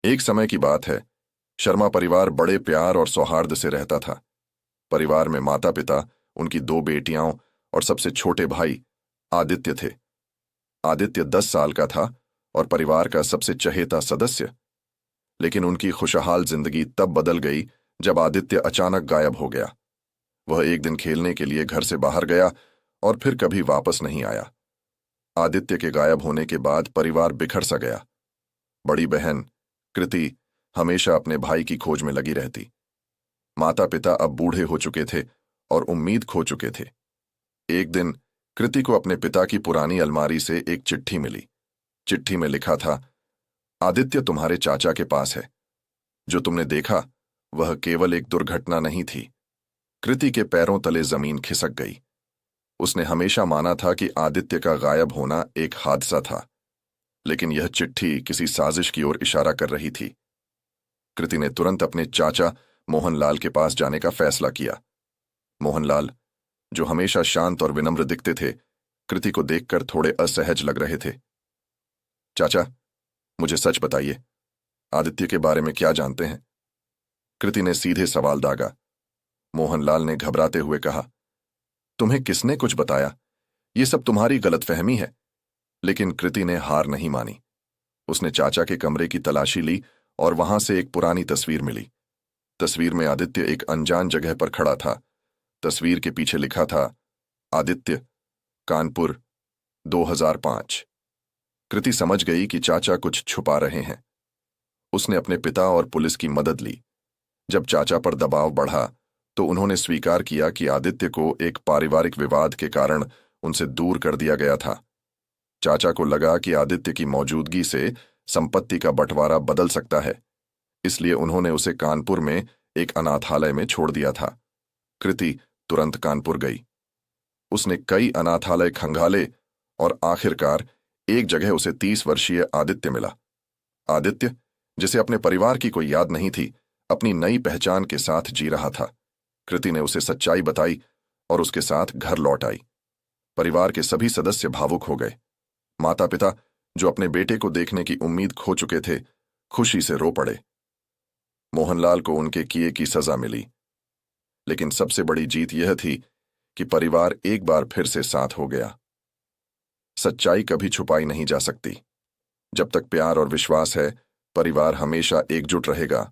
एक समय की बात है। शर्मा परिवार बड़े प्यार और सौहार्द से रहता था। परिवार में माता पिता, उनकी दो बेटियां और सबसे छोटे भाई आदित्य थे। आदित्य 10 साल का था और परिवार का सबसे चहेता सदस्य। लेकिन उनकी खुशहाल जिंदगी तब बदल गई जब आदित्य अचानक गायब हो गया। वह एक दिन खेलने के लिए घर से बाहर गया और फिर कभी वापस नहीं आया। आदित्य के गायब होने के बाद परिवार बिखर सा गया। बड़ी बहन कृति हमेशा अपने भाई की खोज में लगी रहती। माता पिता अब बूढ़े हो चुके थे और उम्मीद खो चुके थे। एक दिन कृति को अपने पिता की पुरानी अलमारी से एक चिट्ठी मिली। चिट्ठी में लिखा था, आदित्य तुम्हारे चाचा के पास है। जो तुमने देखा वह केवल एक दुर्घटना नहीं थी। कृति के पैरों तले जमीन खिसक गई। उसने हमेशा माना था कि आदित्य का गायब होना एक हादसा था, लेकिन यह चिट्ठी किसी साजिश की ओर इशारा कर रही थी। कृति ने तुरंत अपने चाचा मोहनलाल के पास जाने का फैसला किया। मोहनलाल, जो हमेशा शांत और विनम्र दिखते थे, कृति को देखकर थोड़े असहज लग रहे थे। चाचा, मुझे सच बताइए, आदित्य के बारे में क्या जानते हैं? कृति ने सीधे सवाल दागा। मोहनलाल ने घबराते हुए कहा, तुम्हें किसने कुछ बताया? ये सब तुम्हारी गलतफहमी है। लेकिन कृति ने हार नहीं मानी। उसने चाचा के कमरे की तलाशी ली और वहां से एक पुरानी तस्वीर मिली। तस्वीर में आदित्य एक अनजान जगह पर खड़ा था। तस्वीर के पीछे लिखा था, आदित्य, कानपुर, 2005। कृति समझ गई कि चाचा कुछ छुपा रहे हैं। उसने अपने पिता और पुलिस की मदद ली। जब चाचा पर दबाव बढ़ा तो उन्होंने स्वीकार किया कि आदित्य को एक पारिवारिक विवाद के कारण उनसे दूर कर दिया गया था। चाचा को लगा कि आदित्य की मौजूदगी से संपत्ति का बंटवारा बदल सकता है, इसलिए उन्होंने उसे कानपुर में एक अनाथालय में छोड़ दिया था। कृति तुरंत कानपुर गई। उसने कई अनाथालय खंगाले और आखिरकार एक जगह उसे 30 वर्षीय आदित्य मिला। आदित्य, जिसे अपने परिवार की कोई याद नहीं थी, अपनी नई पहचान के साथ जी रहा था। कृति ने उसे सच्चाई बताई और उसके साथ घर लौट आई। परिवार के सभी सदस्य भावुक हो गए। माता पिता, जो अपने बेटे को देखने की उम्मीद खो चुके थे, खुशी से रो पड़े। मोहनलाल को उनके किए की सजा मिली। लेकिन सबसे बड़ी जीत यह थी कि परिवार एक बार फिर से साथ हो गया। सच्चाई कभी छुपाई नहीं जा सकती। जब तक प्यार और विश्वास है, परिवार हमेशा एकजुट रहेगा।